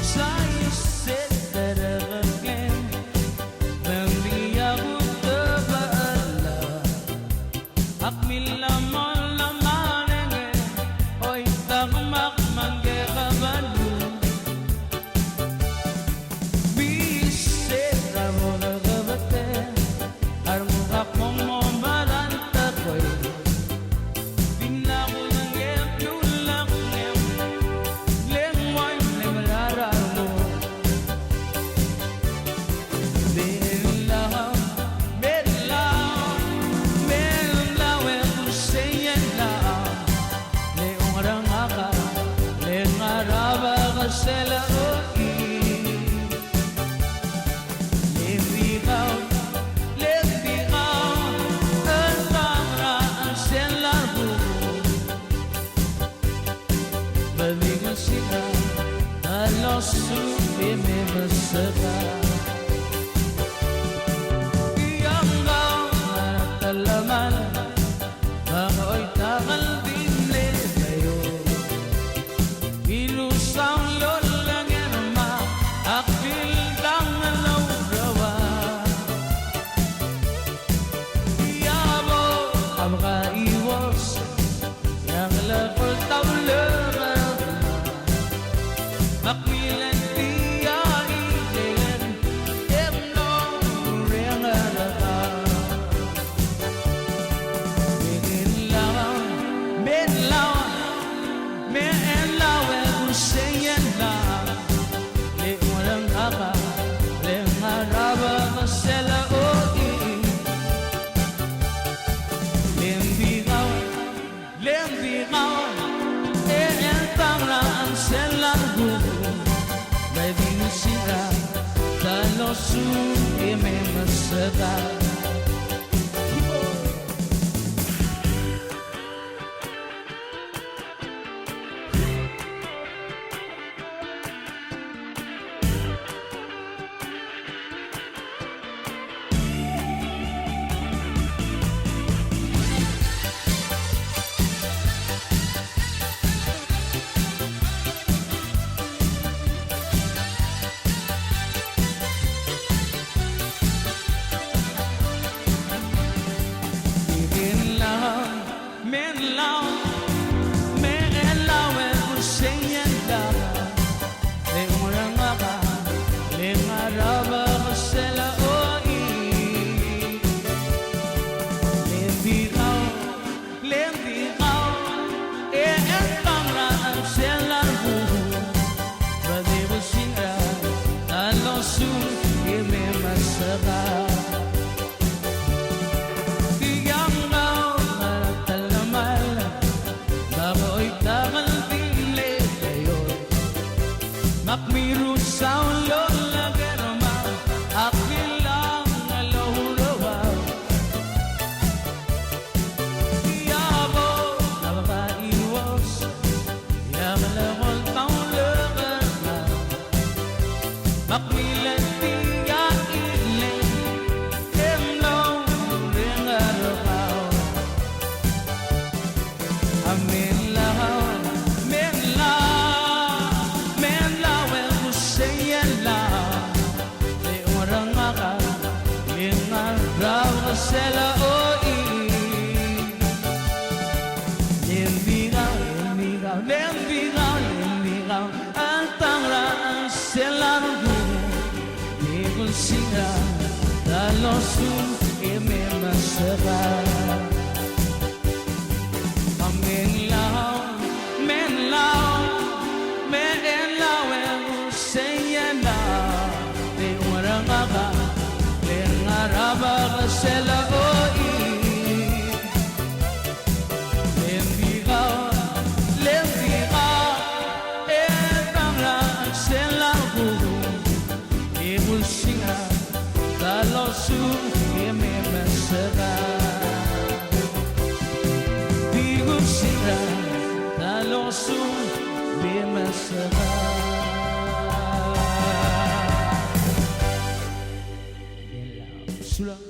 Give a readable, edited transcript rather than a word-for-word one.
Sai Sel Terekeklem, hindi ako tabaala. Akmil lamang lamanenge, oy takmak manggekabalu. Bisera mo nagabate, armukak mong momarantakoy. Binako ng epyulak nem, lengway na malaramo. Belaw, belaw, belaw ekuseyen lang. Leong rangaka, leong araba kasela oi. Lembigaw, lembigaw, ang tangraan sila buo. Balikan sila, halos sumimi masaka. Iyanggaw, natalaman, ako'y takal din kayo. Ilusang lolang enma, akbil lang alaw rawa. Iyabo, makaiwas, yang lakol tawlaran. Makmilan tiya ilen, emno reng araka. Menlaw, menlaw, menlaw ekuseyen lang. Leong rangaka, leong araba kasela oi. Lembigaw, lembigaw, ang tangraan sila buo. Balikan sila, halos sumimi masaka. Menlaw, menlaw ekuseyen lang. Leong rangaka, leong araba kasela oi. Lembigaw, lembigaw, ang tangraan sila buo. Balikan sila, halos sumimi masaka. Makmiru sa lola germa, akilang alaw rawa. Iyabo, nakakaiwas, yang lakol tawlaran. Makmilan tiya ilen, emno reng arakaw. Menlaw, menlaw ekuseyen lang. Leong rangaka, leong araba kasela oi. Lembigaw, lembigaw, lembigaw, lembigaw, ang tangraan sila buo. Balikan sila, halos sumimi masaka. Menlaw, menlaw, menlaw ekuseyen lang. Leong rangaka, leong araba kasela oi. Lembigaw, lembigaw, ang tangraan sila buo. Balikan sila, halos sumimi masaka. Sila, halos sumimi masaka. Sulang.